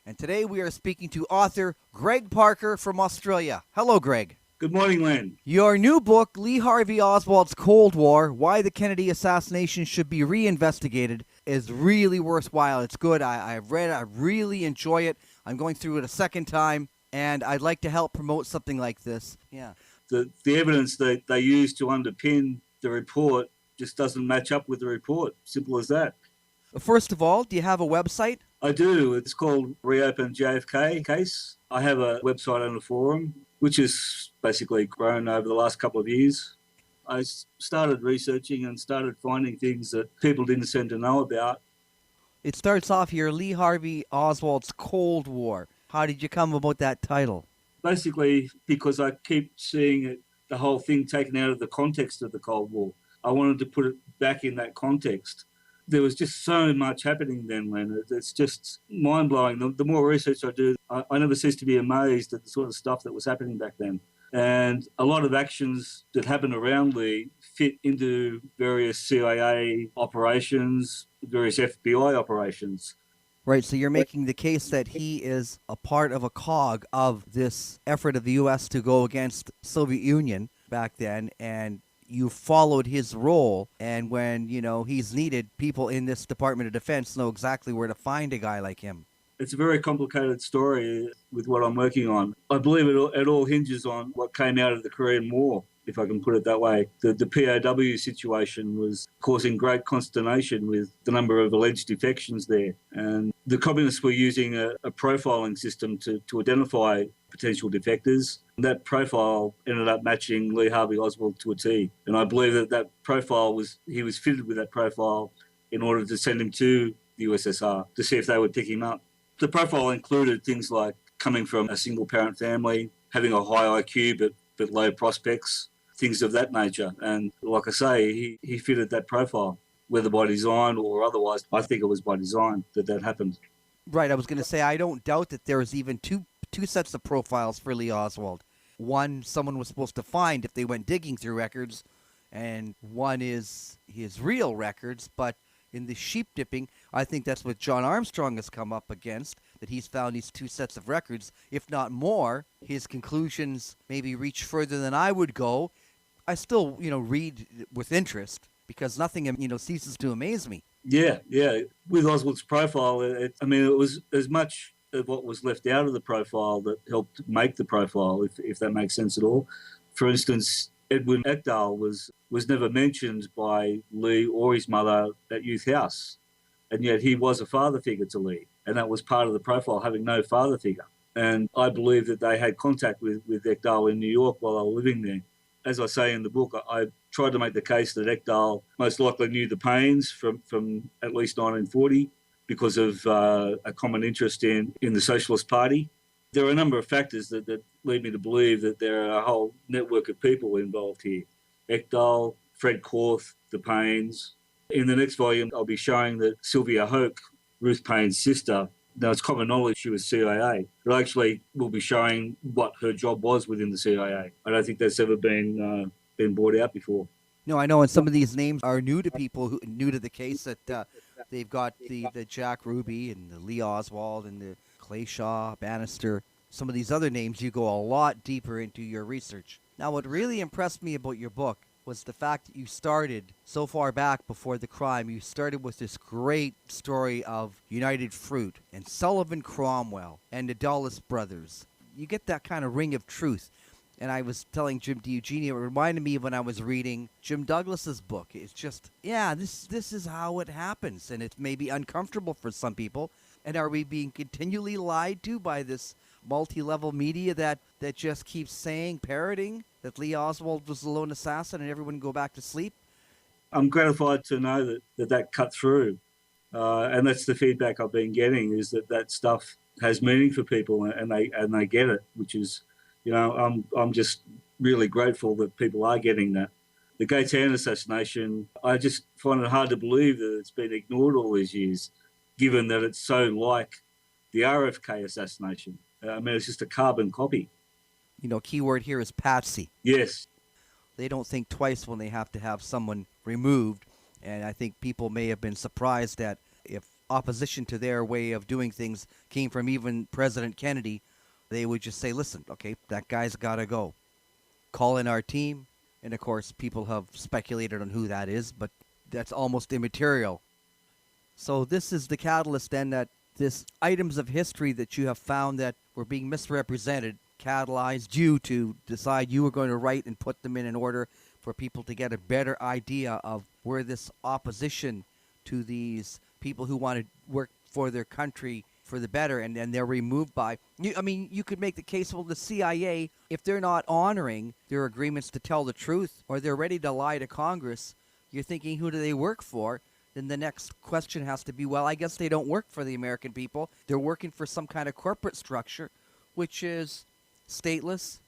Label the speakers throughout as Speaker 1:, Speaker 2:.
Speaker 1: And today we are speaking to author Greg Parker from Australia. Hello, Greg.
Speaker 2: Good morning, Len.
Speaker 1: Your new book, Lee Harvey Oswald's Cold War, Why the Kennedy Assassination Should Be Reinvestigated, is really worthwhile. It's good. I've read it. I really enjoy it. I'm going through it a second time, and I'd like to help promote something like this. Yeah.
Speaker 2: The evidence that they use to underpin the report just doesn't match up with the report. Simple as that.
Speaker 1: First of all, do you have a website?
Speaker 2: I do. It's called Reopen JFK Case. I have a website and a forum, which has basically grown over the last couple of years. I started researching and started finding things that people didn't seem to know about.
Speaker 1: It starts off here, Lee Harvey Oswald's Cold War. How did you come about that title?
Speaker 2: Basically, because I keep seeing the whole thing taken out of the context of the Cold War. I wanted to put it back in that context. There was just so much happening then, Len. It's just mind-blowing. The more research I do, I never cease to be amazed at the sort of stuff that was happening back then. And a lot of actions that happened around Lee fit into various CIA operations, various FBI operations.
Speaker 1: Right, so you're making the case that he is a part of a cog of this effort of the U.S. to go against Soviet Union back then, and you followed his role, and when, he's needed, people in this Department of Defense know exactly where to find a guy like him.
Speaker 2: It's a very complicated story with what I'm working on. I believe it all hinges on what came out of the Korean War, if I can put it that way. The POW situation was causing great consternation with the number of alleged defections there. And the communists were using a profiling system to identify potential defectors. And that profile ended up matching Lee Harvey Oswald to a T. And I believe that profile he was fitted with that profile in order to send him to the USSR to see if they would pick him up. The profile included things like coming from a single-parent family, having a high IQ but low prospects, things of that nature. And like I say, he fitted that profile, whether by design or otherwise. I think it was by design that happened.
Speaker 1: Right, I was going to say, I don't doubt that there was even two sets of profiles for Lee Oswald. One, someone was supposed to find if they went digging through records, and one is his real records, but in the sheep dipping, I think that's what John Armstrong has come up against, that he's found these two sets of records. If not more, his conclusions maybe reach further than I would go. I still, read with interest because nothing, ceases to amaze me.
Speaker 2: Yeah. With Oswald's profile, it was as much of what was left out of the profile that helped make the profile, if that makes sense at all. For instance, Edwin Ekdahl was never mentioned by Lee or his mother at Youth House, and yet he was a father figure to Lee, and that was part of the profile, having no father figure. And I believe that they had contact with Ekdahl in New York while they were living there. As I say in the book, I tried to make the case that Ekdahl most likely knew the Paynes from at least 1940 because of a common interest in the Socialist Party. There are a number of factors that lead me to believe that there are a whole network of people involved here. Ekdahl, Fred Korth, the Paynes. In the next volume, I'll be showing that Sylvia Hoke, Ruth Payne's sister, now it's common knowledge she was CIA, but actually we'll be showing what her job was within the CIA. I don't think that's ever been brought out before.
Speaker 1: No, I know, and some of these names are new to people new to the case, that they've got the Jack Ruby and the Lee Oswald and the Clay Shaw, Bannister. Some of these other names, you go a lot deeper into your research. Now, what really impressed me about your book was the fact that you started so far back before the crime. You started with this great story of United Fruit and Sullivan Cromwell and the Dulles brothers. You get that kind of ring of truth. And I was telling Jim DiEugenia, it reminded me of when I was reading Jim Douglas's book. It's just, this is how it happens. And it may be uncomfortable for some people. And are we being continually lied to by this multi-level media that just keeps parroting that Lee Oswald was the lone assassin and everyone go back to sleep?
Speaker 2: I'm gratified to know that cut through. And that's the feedback I've been getting, is that stuff has meaning for people and they get it, which is, I'm just really grateful that people are getting that. The Gates-Hand assassination, I just find it hard to believe that it's been ignored all these years, given that it's so like the RFK assassination. It's just a carbon copy.
Speaker 1: Keyword here is patsy.
Speaker 2: Yes.
Speaker 1: They don't think twice when they have to have someone removed. And I think people may have been surprised that if opposition to their way of doing things came from even President Kennedy, they would just say, listen, okay, that guy's got to go. Call in our team. And, of course, people have speculated on who that is, but that's almost immaterial. So this is the catalyst then, that this items of history that you have found that were being misrepresented catalyzed you to decide you were going to write and put them in order for people to get a better idea of where this opposition to these people who want to work for their country for the better, and they're removed by... you could make the case, well, the CIA, if they're not honoring their agreements to tell the truth, or they're ready to lie to Congress, you're thinking, who do they work for? Then the next question has to be, well, I guess they don't work for the American people. They're working for some kind of corporate structure, which is stateless,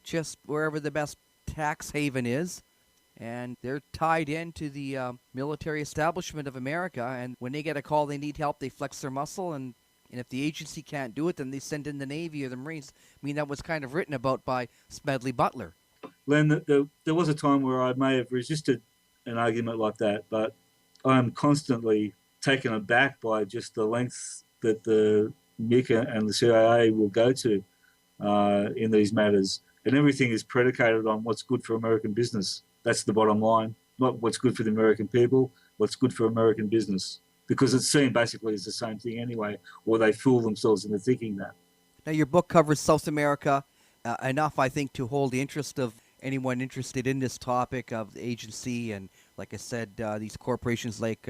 Speaker 1: just wherever the best tax haven is. And they're tied into the military establishment of America. And when they get a call they need help, they flex their muscle. And if the agency can't do it, then they send in the Navy or the Marines. That was kind of written about by Smedley Butler.
Speaker 2: Len, there was a time where I may have resisted an argument like that, but I'm constantly taken aback by just the lengths that the MICA and the CIA will go to in these matters. And everything is predicated on what's good for American business. That's the bottom line. Not what's good for the American people, what's good for American business. Because it's seen basically as the same thing anyway, or they fool themselves into thinking that.
Speaker 1: Now, your book covers South America enough, I think, to hold the interest of anyone interested in this topic of the agency. And like I said, these corporations like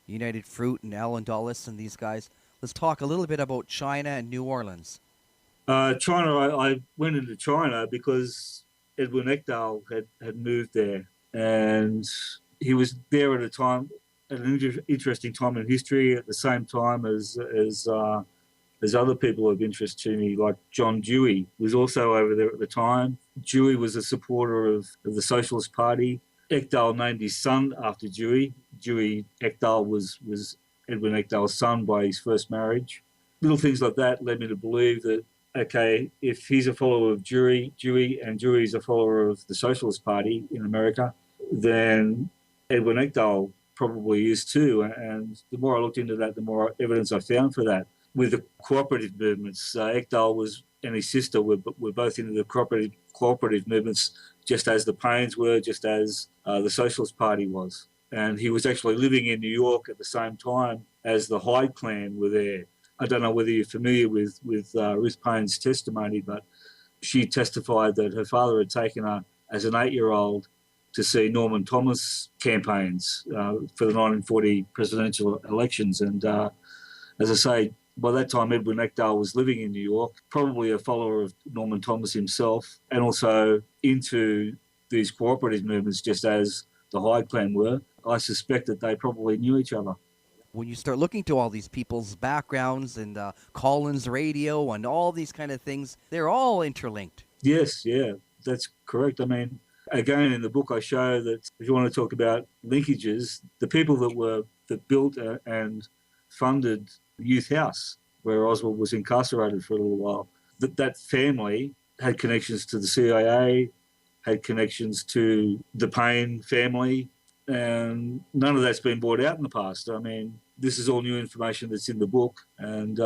Speaker 1: United Fruit and Allen Dulles and these guys. Let's talk a little bit about China and New Orleans.
Speaker 2: China, I went into China because Edwin Ekdahl had moved there, and he was there at an interesting time in history, at the same time as other people of interest to me, like John Dewey was also over there at the time. Dewey was a supporter of the Socialist Party. Ekdahl named his son after Dewey. Dewey Ekdahl was Edwin Ekdahl's son by his first marriage. Little things like that led me to believe that, okay, if he's a follower of Dewey and Dewey's a follower of the Socialist Party in America, then Edwin Ekdahl probably is too. And the more I looked into that, the more evidence I found for that. With the cooperative movements, Ekdahl and his sister were both into the cooperative movements, just as the Paynes were, just as the Socialist Party was. And he was actually living in New York at the same time as the Hyde clan were there. I don't know whether you're familiar with Ruth Payne's testimony, but she testified that her father had taken her as an 8-year-old to see Norman Thomas campaigns for the 1940 presidential elections. And as I say, by that time, Edwin Ekdahl was living in New York, probably a follower of Norman Thomas himself, and also into these cooperative movements, just as the Hyde clan were. I suspect that they probably knew each other.
Speaker 1: When you start looking to all these people's backgrounds and Collins Radio and all these kind of things, they're all interlinked.
Speaker 2: Yes, yeah, that's correct. Again, in the book I show that if you want to talk about linkages, the people that built and funded Youth House, where Oswald was incarcerated for a little while, that family had connections to the CIA, had connections to the Payne family, and none of that's been brought out in the past. This is all new information that's in the book, and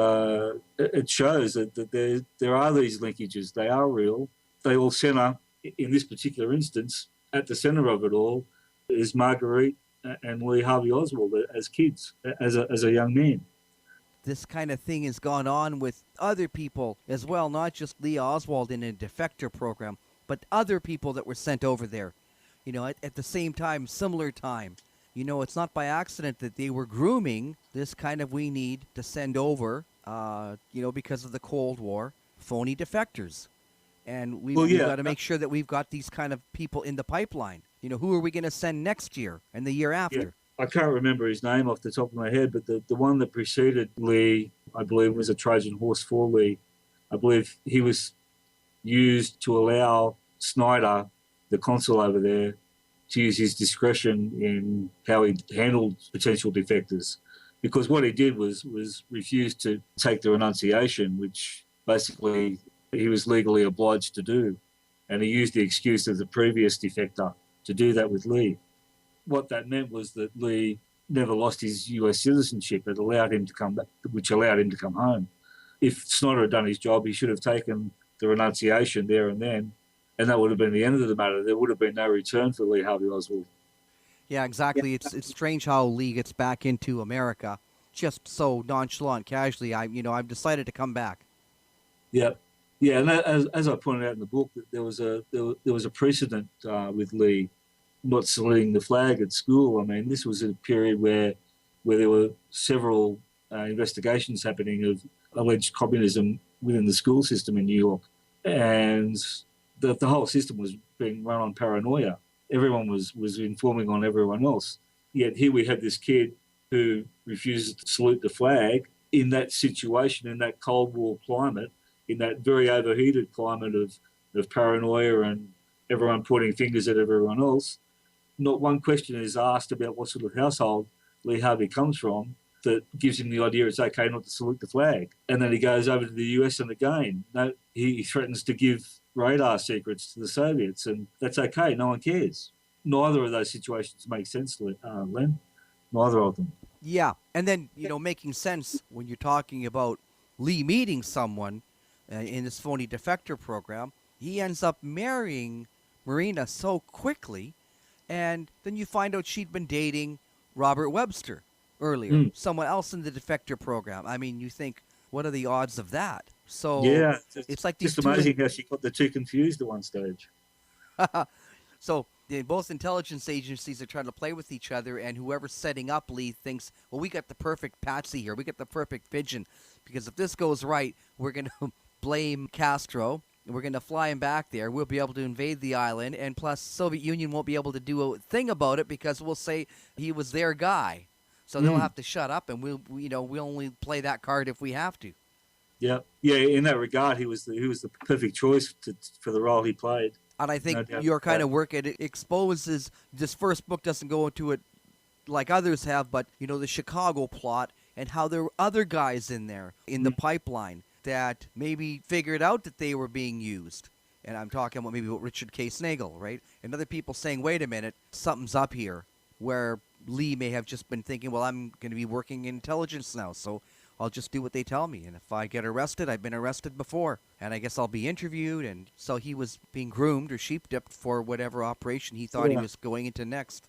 Speaker 2: it shows that there are these linkages. They are real. They all center, in this particular instance, at the center of it all is Marguerite and Lee Harvey Oswald as kids, as a young man.
Speaker 1: This kind of thing has gone on with other people as well, not just Lee Oswald in a defector program, but other people that were sent over there, at the same time, similar time. It's not by accident that they were grooming this kind of, we need to send over, because of the Cold War, phony defectors. And we've got to make sure that we've got these kind of people in the pipeline. Who are we going to send next year and the year after?
Speaker 2: Yeah. I can't remember his name off the top of my head, but the one that preceded Lee, I believe, was a Trojan horse for Lee. I believe he was used to allow Snyder, the consul over there, to use his discretion in how he handled potential defectors. Because what he did was refuse to take the renunciation, which basically he was legally obliged to do. And he used the excuse of the previous defector to do that with Lee. What that meant was that Lee never lost his US citizenship. It allowed him to come back, which allowed him to come home. If Snyder had done his job, he should have taken the renunciation there and then, and that would have been the end of the matter. There would have been no return for Lee Harvey Oswald.
Speaker 1: Yeah, exactly. It's strange how Lee gets back into America just so nonchalant, casually. I've decided to come back.
Speaker 2: Yeah, yeah, and as I pointed out in the book, that there was a precedent with Lee not saluting the flag at school. I mean, this was a period where there were several investigations happening of alleged communism within the school system in New York, and the whole system was being run on paranoia. Everyone was informing on everyone else. Yet here we had this kid who refuses to salute the flag in that situation, in that Cold War climate, in that very overheated climate of paranoia and everyone pointing fingers at everyone else. Not one question is asked about what sort of household Lee Harvey comes from that gives him the idea it's okay not to salute the flag. And then he goes over to the US, and again, he threatens to give radar secrets to the Soviets, and that's okay, no one cares. Neither of those situations make sense, Len. Neither of them.
Speaker 1: Yeah, and then, making sense when you're talking about Lee meeting someone in this phony defector program. He ends up marrying Marina so quickly, and then you find out she'd been dating Robert Webster earlier, someone else in the defector program. I mean, you think, what are the odds of that? So
Speaker 2: yeah,
Speaker 1: it's like
Speaker 2: just amazing how she got the two confused at one stage.
Speaker 1: So both intelligence agencies are trying to play with each other, and whoever's setting up Lee thinks, well, we got the perfect patsy here. We got the perfect pigeon, because if this goes right, we're going to blame Castro, and we're going to fly him back there. We'll be able to invade the island, and plus Soviet Union won't be able to do a thing about it because we'll say he was their guy. So they'll have to shut up, and we'll only play that card if we have to.
Speaker 2: Yeah. In that regard, he was the perfect choice for the role he played.
Speaker 1: And I think your kind of work, it exposes, this first book doesn't go into it like others have, but, the Chicago plot and how there were other guys in there in the pipeline that maybe figured out that they were being used. And I'm talking about maybe Richard K. Snagel, right? And other people saying, wait a minute, something's up here, where Lee may have just been thinking, well, I'm going to be working in intelligence now, so I'll just do what they tell me. And if I get arrested, I've been arrested before, and I guess I'll be interviewed. And so he was being groomed or sheep-dipped for whatever operation he thought he was going into next.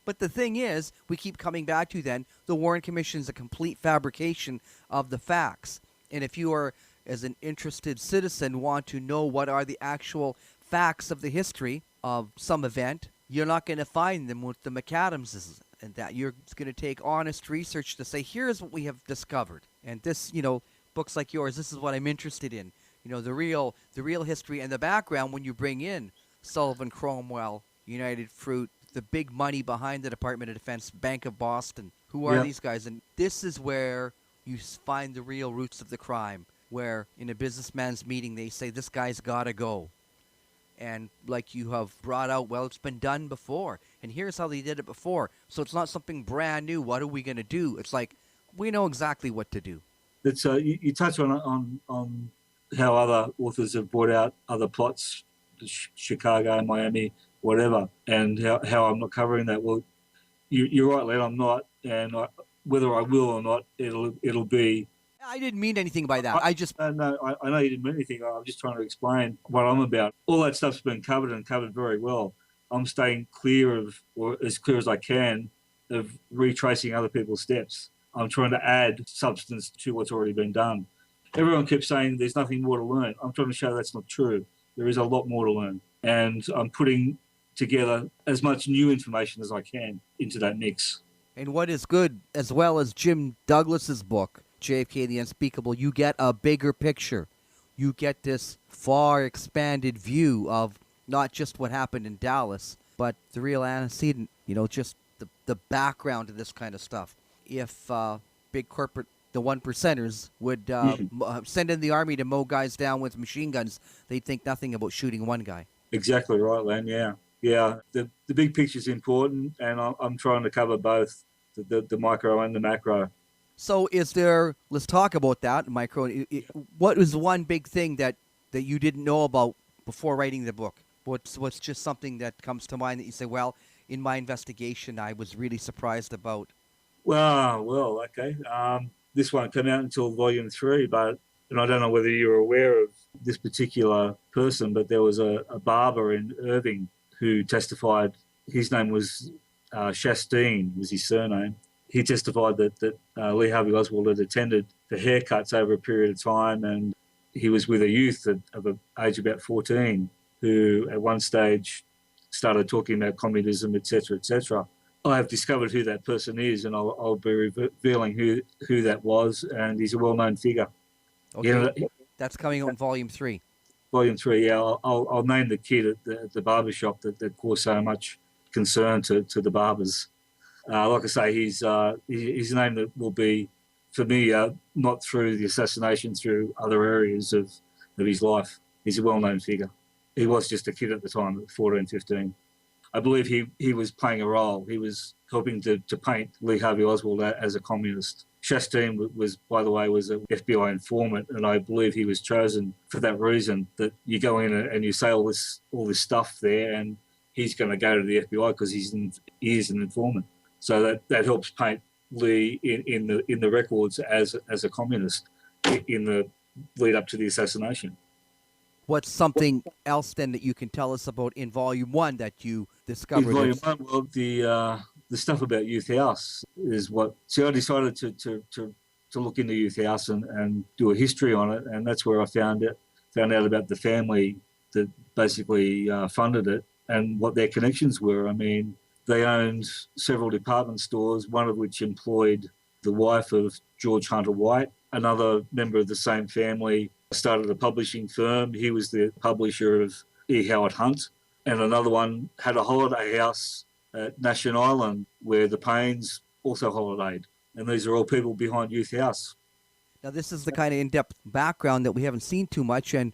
Speaker 1: But the thing is, we keep coming back to then, the Warren Commission is a complete fabrication of the facts. And if you are, as an interested citizen, want to know what are the actual facts of the history of some event, you're not going to find them with the McAdamses, and that you're going to take honest research to say, here's what we have discovered. And this, books like yours, this is what I'm interested in. The real history and the background when you bring in Sullivan Cromwell, United Fruit, the big money behind the Department of Defense, Bank of Boston. Who are these guys? And this is where you find the real roots of the crime, where in a businessman's meeting they say, this guy's got to go. And like you have brought out, well, it's been done before, and here's how they did it before. So it's not something brand new. What are we going to do? It's like, we know exactly what to do.
Speaker 2: It's you touch on how other authors have brought out other plots, Chicago, Miami, whatever, and how I'm not covering that. Well, you're right, Len, I'm not, and whether I will or not, it'll be.
Speaker 1: I didn't mean anything by that. I
Speaker 2: know you didn't mean anything. I'm just trying to explain what I'm about. All that stuff's been covered and covered very well. I'm staying clear of, or as clear as I can, of retracing other people's steps. I'm trying to add substance to what's already been done. Everyone keeps saying there's nothing more to learn. I'm trying to show that's not true. There is a lot more to learn. And I'm putting together as much new information as I can into that mix.
Speaker 1: And what is good, as well as Jim Douglas's book, JFK the Unspeakable, you get a bigger picture. You get this far expanded view of not just what happened in Dallas, but the real antecedent, just the background to this kind of stuff. If big corporate, the one percenters, would send in the army to mow guys down with machine guns, they'd think nothing about shooting one guy.
Speaker 2: Exactly right, Len, yeah. Yeah, the big picture is important, and I'm trying to cover both, the micro and the macro.
Speaker 1: So let's talk about that, micro. What was one big thing that you didn't know about before writing the book? What's just something that comes to mind that you say, well, in my investigation, I was really surprised about
Speaker 2: Okay. This won't come out until volume 3, and I don't know whether you're aware of this particular person, but there was a barber in Irving who testified. His name was Shastine, was his surname. He testified that Lee Harvey Oswald had attended for haircuts over a period of time, and he was with a youth of an age about 14 who at one stage started talking about communism, etc., etc. I have discovered who that person is, and I'll be revealing who that was, and he's a well-known figure.
Speaker 1: Okay, that's coming out in volume 3.
Speaker 2: Volume 3, yeah. I'll name the kid at the barber shop that caused so much concern to the barbers. Like I say, his name that will be familiar, not through the assassination, through other areas of his life. He's a well-known figure. He was just a kid at the time, at 14, 15. I believe he was playing a role. He was helping to paint Lee Harvey Oswald as a communist. Shastine was, by the way, was an FBI informant, and I believe he was chosen for that reason, that you go in and you say all this stuff there, and he's going to go to the FBI because he is an informant. So that helps paint Lee in the records as a communist in the lead up to the assassination.
Speaker 1: What's something else then that you can tell us about in volume 1 that you discovered?
Speaker 2: In volume 1, well, the stuff about Youth House is what. See, I decided to look into Youth House and do a history on it, and that's where I found out about the family that basically funded it and what their connections were. I mean, they owned several department stores, one of which employed the wife of George Hunter White. Another member of the same family started a publishing firm. He was the publisher of E. Howard Hunt. And another one had a holiday house at National Island where the Paynes also holidayed. And these are all people behind Youth House.
Speaker 1: Now, this is the kind of in-depth background that we haven't seen too much. And,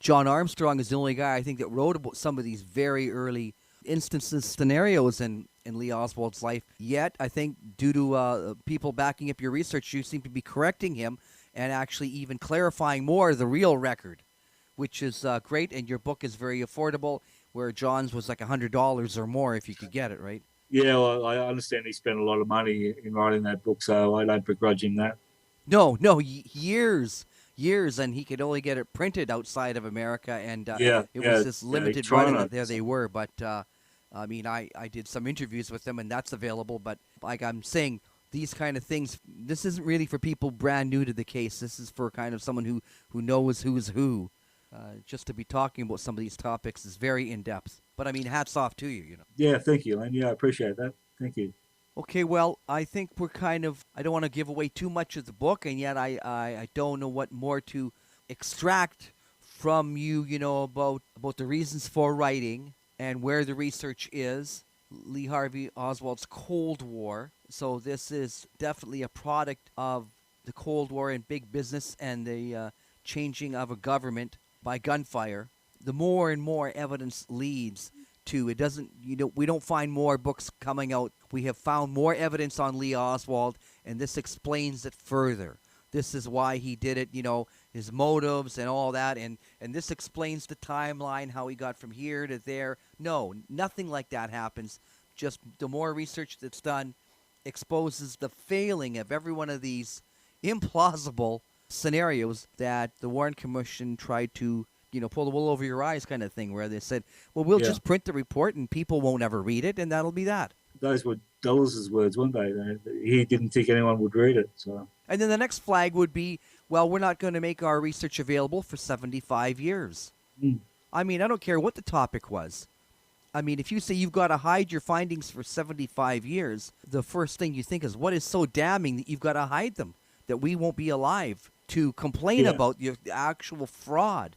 Speaker 1: John Armstrong is the only guy, I think, that wrote about some of these very early instances, scenarios in Lee Oswald's life. Yet, I think, due to people backing up your research, you seem to be correcting him and actually even clarifying more the real record, which is great. And your book is very affordable, where John's was like $100 or more if you could get it, right?
Speaker 2: Yeah, well, I understand he spent a lot of money in writing that book, so I don't begrudge him that.
Speaker 1: No, years, and he could only get it printed outside of America, and it was this limited run, and there they were. But, I mean, I did some interviews with them, and that's available. But like I'm saying, these kind of things, this isn't really for people brand new to the case. This is for kind of someone who knows who's who. Just to be talking about some of these topics is very in-depth. But, I mean, hats off to you,
Speaker 2: Yeah, thank you, Len. Yeah, I appreciate that. Thank you.
Speaker 1: Okay, well, I think we're kind of, I don't want to give away too much of the book, and yet I don't know what more to extract from you, about the reasons for writing and where the research is. Lee Harvey Oswald's Cold War. So this is definitely a product of the Cold War and big business and the changing of a government by gunfire. The more and more evidence leads to, it doesn't, we don't find more books coming out. We have found more evidence on Lee Oswald, and this explains it further. This is why he did it, his motives and all that, and this explains the timeline, how he got from here to there. No, nothing like that happens. Just the more research that's done exposes the failing of every one of these implausible scenarios that the Warren Commission tried to, pull the wool over your eyes kind of thing, where they said, well, we'll just print the report and people won't ever read it, and that'll be that.
Speaker 2: Those were Dulles' words, weren't they? He didn't think anyone would read it. So.
Speaker 1: And then the next flag would be, well, we're not going to make our research available for 75 years. I mean, I don't care what the topic was. I mean, if you say you've got to hide your findings for 75 years, the first thing you think is, what is so damning that you've got to hide them, that we won't be alive to complain about your actual fraud?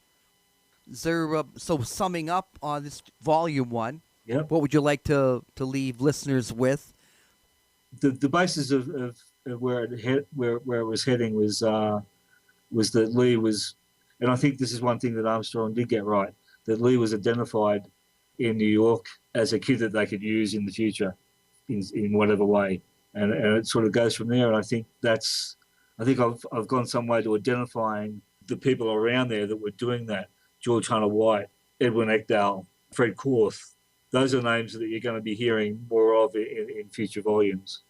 Speaker 1: Is there, so summing up on this volume 1, what would you like to leave listeners with?
Speaker 2: The basis of where it was heading was that Lee was, and I think this is one thing that Armstrong did get right, that Lee was identified in New York as a kid that they could use in the future, in whatever way, and it sort of goes from there. And I think I've gone some way to identifying the people around there that were doing that. George Hunter White, Edwin Ekdal, Fred Korth. Those are names that you're going to be hearing more of in future volumes.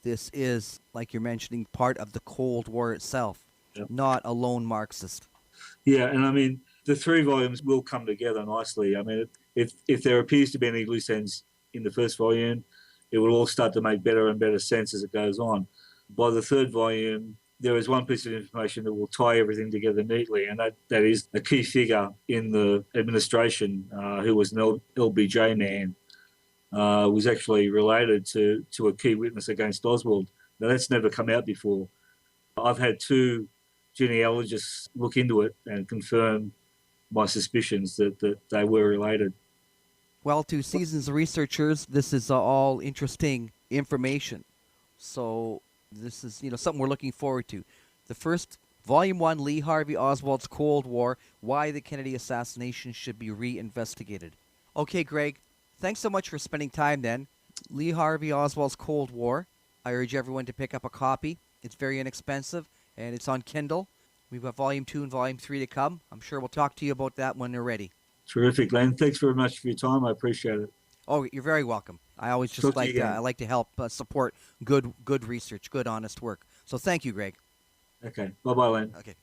Speaker 1: this is, like you're mentioning, part of the Cold War itself,
Speaker 2: Yeah.
Speaker 1: not a lone Marxist.
Speaker 2: Yeah, and I mean, the three volumes will come together nicely. I mean, if there appears to be any loose ends in the first volume, it will all start to make better and better sense as it goes on. By the third volume, there is one piece of information that will tie everything together neatly, and that is a key figure in the administration who was an LBJ man, was actually related to a key witness against Oswald. Now, that's never come out before. I've had two genealogists look into it and confirm my suspicions that they were related.
Speaker 1: Well, to seasoned researchers, this is all interesting information. So this is, something we're looking forward to. The first Volume 1, Lee Harvey Oswald's Cold War, Why the Kennedy Assassination Should Be Reinvestigated. Okay, Greg, thanks so much for spending time then. Lee Harvey Oswald's Cold War. I urge everyone to pick up a copy. It's very inexpensive, and it's on Kindle. We've got Volume 2 and Volume 3 to come. I'm sure we'll talk to you about that when they're ready.
Speaker 2: Terrific, Len. Thanks very much for your time. I appreciate it.
Speaker 1: Oh, you're very welcome. I always just
Speaker 2: Talk to you
Speaker 1: like
Speaker 2: again.
Speaker 1: I like to help support good research, good honest work. So thank you, Greg.
Speaker 2: Okay. Bye-bye, Len.
Speaker 1: Okay.